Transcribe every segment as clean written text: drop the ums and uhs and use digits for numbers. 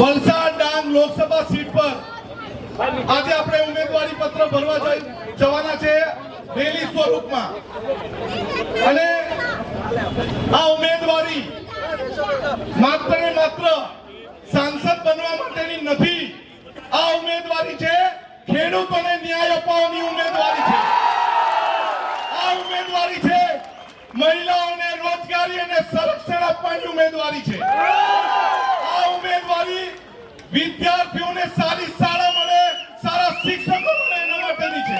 Valsad Dang Lok Sabha seat પર આજે આપણે ઉમેદવારી પત્ર ભરવા જવાના છે રેલી સ્વરૂપમાં અને આ ઉમેદવારી માત્ર ને માત્ર સાંસદ બનવા માટેની નથી આ ઉમેદવારી છે ખેડૂતોને ન્યાય અપાવવાની ઉમેદવારી છે આ ઉમેદવારી છે મહિલાઓને રોજગારી અને સંરક્ષણ આપવાની ઉમેદવારી છે આ ઉમેદવારી વિદ્યાર્થીઓને સારી શાળા મળે સારા શિક્ષકો મળે એના માટેની છે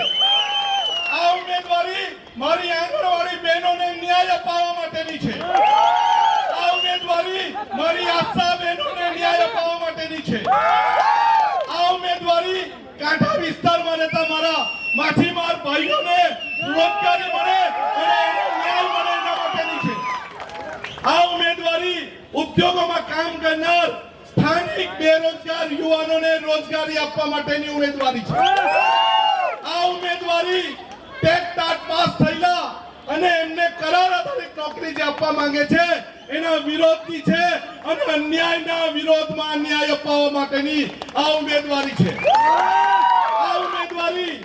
આ ઉમેદવારી મારી આંગણવાડી બહેનોને ન્યાય અપાવવા માટેની છે આ ઉમેદવારી મારી આશા બહેનોને ન્યાય અપાવવા માટેની છે આ ઉમેદવારી કાંઠા વિસ્તારમાં રહેતા મારા માછીમાર ભાઈઓને રોજગારી મળે અને ન્યાય મળે એના માટેની છે આ ઉમેદવારી ઉદ્યોગોમાં કામ કરનાર સ્થાનિક બેરોજગાર યુવાનોને રોજગારી આપવા માટેની ઉમેદવારી છે આ ઉમેદવારી ટેટ પાસ થયેલા અને એમને કરાર આધારિત નોકરી જે આપવા માંગે છે એના વિરોધની છે અને અન્યાયના વિરોધમાં ન્યાય અપાવવા માટેની આ ઉમેદવારી છે આ ઉમેદવારી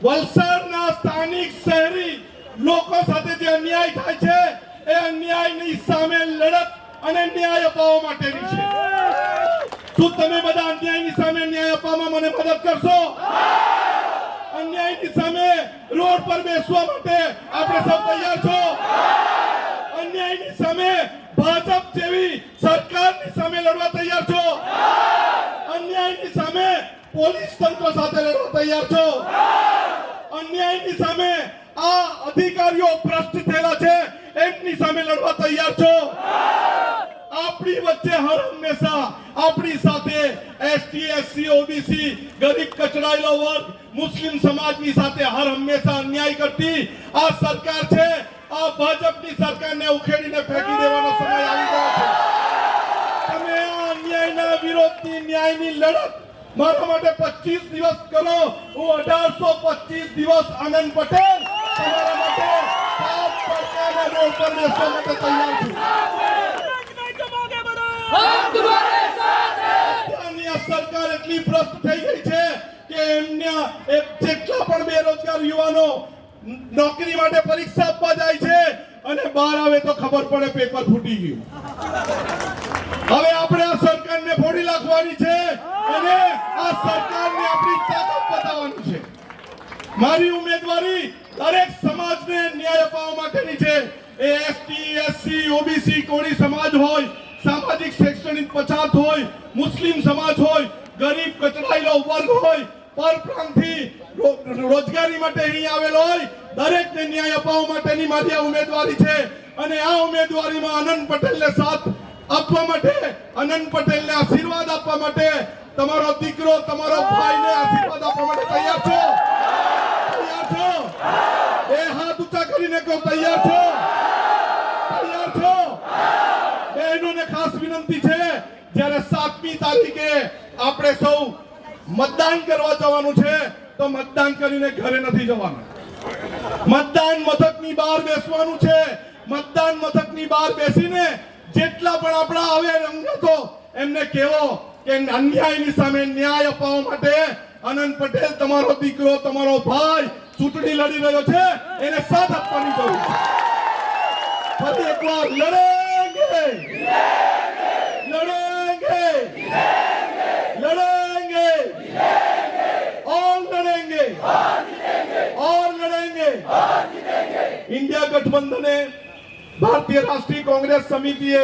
વલસાડના સ્થાનિક શહેરી લોકો સાથે જે અન્યાય થાય છે એ અન્યાયની સામે લડત અને ન્યાય અપાવવા માટેની છે શું તમે બધા અન્યાયની સામે ન્યાય અપાવવામાં મને મદદ કરશો અન્યાયની સામે રોડ પર બેસવા માટે આપણે સૌ તૈયાર છો અન્યાયની સામે ભાજપ જેવી સરકારની સામે લડવા તૈયાર છો અન્યાયની સામે પોલીસ તંત્ર સાથે લડવા તૈયાર છો અન્યાયની સામે આ અધિકારીઓ ભ્રષ્ટ થયેલા છે એમની સામે લડવા તૈયાર છો આપણી વચ્ચે હર હંમેશા આપણી સાથે એસટી એસસી ઓબીસી ગરીબ કચડાયેલો વર્ગ મુસ્લિમ સમાજની સાથે હર હંમેશા અન્યાય કરતી આ સરકાર છે આ ભાજપની સરકારને ઉખેડીને ફેંકી દેવાનો સમય આવી ગયો છે તમે આ અન્યાયના વિરોધની ન્યાયની લડત મારા માટે 25 દિવસ કરો હું 1825 દિવસ આનંદ પટેલ તમારા માટે સાત પડકારના રોડ પર બેસવા માટે તૈયાર છું સરકાર એટલી ભ્રષ્ટ થઈ ગઈ છે કે એમના જેટલા પણ બેરોજગાર યુવાનો નોકરી માટે પરીક્ષા આપવા જાય છે અને બહાર આવે તો ખબર પડે પેપર ફૂટી ગયું હવે આપણે આ સરકારને ફોડી નાખવાની છે અને આ સરકારને આપણી તાકાત બતાવવાની છે મારી ઉમેદવારી દરેક સમાજને ન્યાય અપાવવા માટેની છે એ એસટી એસસી ઓબીસી કોળી સમાજ હોય સામાજિક શૈક્ષણિક પછાત હોય મુસ્લિમ સમાજ હોય ગરીબ કચડાયેલો વર્ગ હોય પરપ્રાંતથી રોજગારી માટે અહીં આવેલો હોય દરેકને ન્યાય અપાવવા માટેની મારી આ ઉમેદવારી છે અને આ ઉમેદવારીમાં આનંદ પટેલને સાથ આપવા માટે આનંદ પટેલને આશીર્વાદ આપવા માટે તમારો દીકરો તમારો ભાઈને આશીર્વાદ આપવા માટે તૈયાર છો એ હાથ ઊંચા કરીને કહો તૈયાર છો બહેનોને ખાસ વિનંતી છે જ્યારે 7મી તારીખે આપણે સૌ મતદાન કરવા જવાનું છે તો મતદાન કરીને ઘરે નથી જવાનું મતદાન મથકની બહાર બેસવાનું છે મતદાન મથકની બહાર બેસીને જેટલા પણ આપણા આવે રંગતો એમને કહેવો કે અન્યાયની સામે ન્યાય અપાવવા માટે આનંદ પટેલ તમારો દીકરો તમારો ભાઈ ચૂંટણી લડી રહ્યો છે એને સાથ આપવાની જરૂર છે ફરી એકવાર લડેંગે लड़ेंगे और लड़ेंगे और लड़ेंगे इंडिया गठबंधन भारतीय राष्ट्रीय कांग्रेस समिति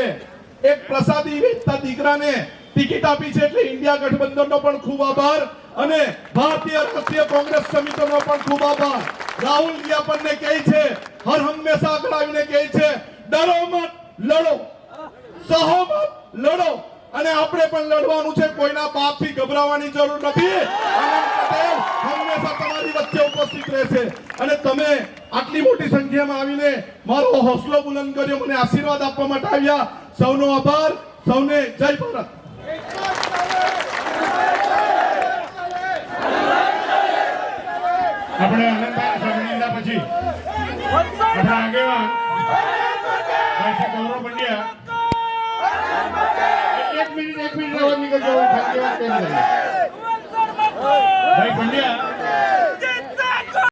एक प्रसादी वेचता દીકરાને ટિકિટ આપી છે એટલે ઇન્ડિયા ગઠબંધનનો પણ ખૂબ આભાર અને ભારતીય રાષ્ટ્રીય કોંગ્રેસ સમિતિનો પણ ખૂબ આભાર રાહુલજી આપણને કહે છે હર હંમેશા આગળ આવીને કહે છે ડરો મત લડો સહો મત લડો અને આપણે પણ લડવાનું છે કોઈના બાપથી ગભરાવાની જરૂર નથી આનંદ પટેલ હંમેશા તમારી વચ્ચે ઉપસ્થિત રહેશે અને તમે આટલી મોટી સંખ્યામાં આવીને મારો હોસલો બુલંદ કર્યો મને આશીર્વાદ આપવા માટે આવ્યા સૌનો આભાર સૌને જય ભારત આપણે આનંદભાઈ સ્વામીના પછી આપણા આગેવાન ગૌરવ પંડ્યા એક મિનિટ રહેવા નીકળજો ખાલી વાત કેમ કરે ભાઈ પંડ્યા